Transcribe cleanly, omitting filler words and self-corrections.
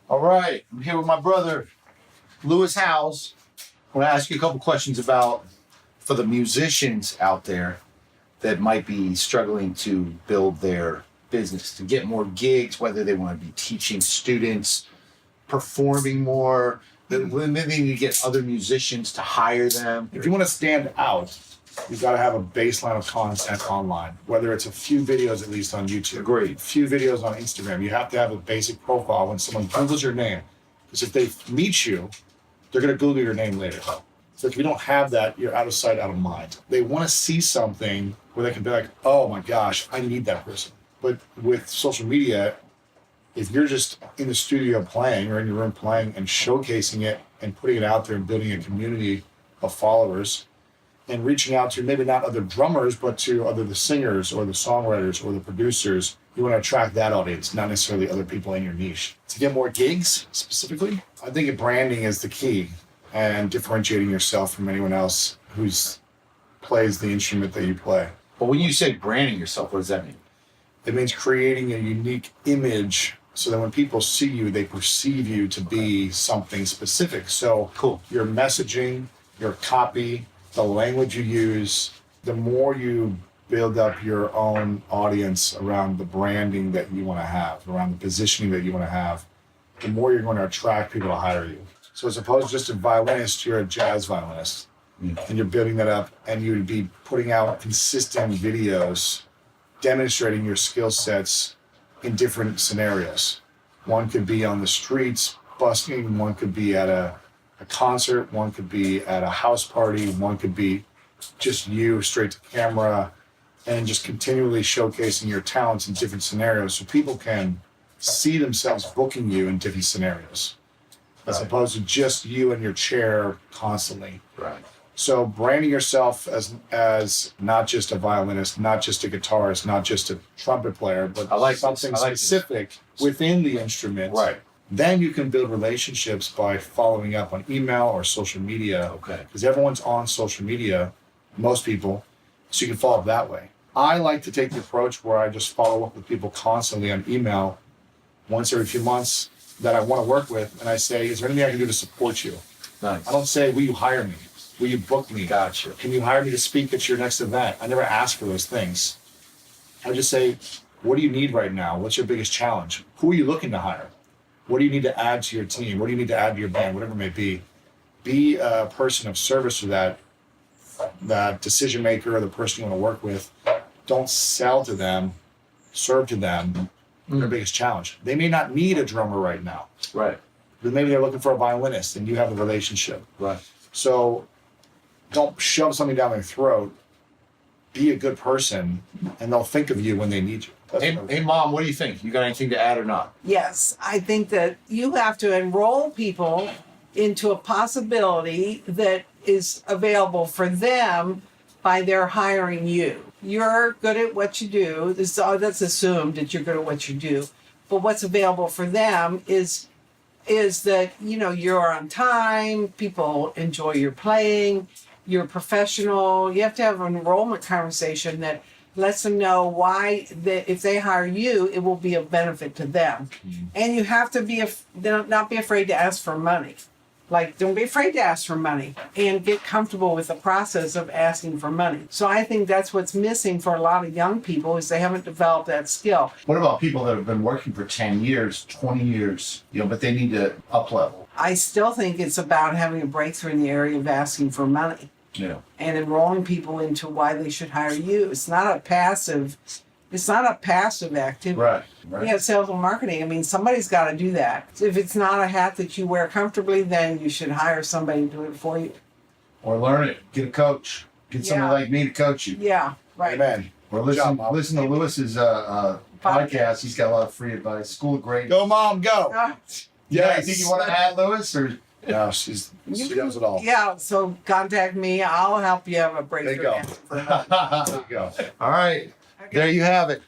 All right, I'm here with my brother, Lewis Howes. I want to ask you a couple questions for the musicians out there that might be struggling to build their business, to get more gigs, whether they want to be teaching students, performing more, then maybe they need to get other musicians to hire them. If you want to stand out, you've got to have a baseline of content online, whether it's a few videos at least on YouTube, Agreed. a few videos on Instagram. You have to have a basic profile when someone Googles your name. Because if they meet you, they're going to Google your name later. So if you don't have that, you're out of sight, out of mind. They want to see something where they can be like, oh my gosh, I need that person. But with social media, if you're just in the studio playing or in your room playing and showcasing it and putting it out there and building a community of followers and reaching out to maybe not other drummers, but to other the singers or the songwriters or the producers, you want to attract that audience, not necessarily other people in your niche. To get more gigs specifically, I think branding is the key and differentiating yourself from anyone else who's plays the instrument that you play. But when you say branding yourself, what does that mean? It means creating a unique image so that when people see you, they perceive you to be something specific. So Cool. Your messaging, your copy, the language you use, the more you build up your own audience around the branding that you want to have, around the positioning that you want to have, the more you're going to attract people to hire you. So as opposed to just a violinist, you're a jazz violinist. And you're building that up, and you would be putting out consistent videos demonstrating your skill sets in different scenarios. One could be on the streets busking, one could be at a concert, one could be at a house party, one could be just you straight to camera, and just continually showcasing your talents in different scenarios so people can see themselves booking you in different scenarios as Right. opposed to just you in your chair constantly. Right. So branding yourself as not just a violinist, not just a guitarist, not just a trumpet player, but I like something this. I like this. specific within the instrument. Right. Then you can build relationships by following up on email or social media. Okay. Because everyone's on social media, most people, so you can follow up that way. I like to take the approach where I just follow up with people constantly on email once every few months that I want to work with, and I say, is there anything I can do to support you? Nice. I don't say, will you hire me? Will you book me? Gotcha. Can you hire me to speak at your next event? I never ask for those things. I just say, what do you need right now? What's your biggest challenge? Who are you looking to hire? What do you need to add to your team? What do you need to add to your band? Whatever it may be. Be a person of service to that decision maker or the person you want to work with. Don't sell to them, serve to them. Their biggest challenge. They may not need a drummer right now, Right. but maybe they're looking for a violinist and you have the relationship. Right. So don't shove something down their throat. Be a good person, and they'll think of you when they need you. That's Hey, what I- hey, Mom, what do you think? You got anything to add or not? Yes, I think that you have to enroll people into a possibility that is available for them by their hiring you. You're good at what you do. That's assumed that you're good at what you do. But what's available for them is that, you're on time, people enjoy your playing, you're professional. You have to have an enrollment conversation that lets them know why that if they hire you, it will be a benefit to them. And you have to not be afraid to ask for money. Like, don't be afraid to ask for money and get comfortable with the process of asking for money. So I think that's what's missing for a lot of young people is they haven't developed that skill. What about people that have been working for 10 years, 20 years, but they need to up level? I still think it's about having a breakthrough in the area of asking for money Yeah. and enrolling people into why they should hire you. It's not a passive activity. Right. Right. Yeah, sales and marketing. I mean, somebody's got to do that. If it's not a hat that you wear comfortably, then you should hire somebody to do it for you. Or learn it. Get a coach. Get somebody Yeah. like me to coach you. Yeah, right. Amen. Or Good listen, job, Mom. listen to Lewis's podcast. He's got a lot of free advice. School of Great. Go, Mom, go. Yeah. Anything you want to add, Lewis? Or No, she knows it all. Yeah, so contact me. I'll help you have a breakthrough. There you go. in asking for money. There you go. all right. There you have it.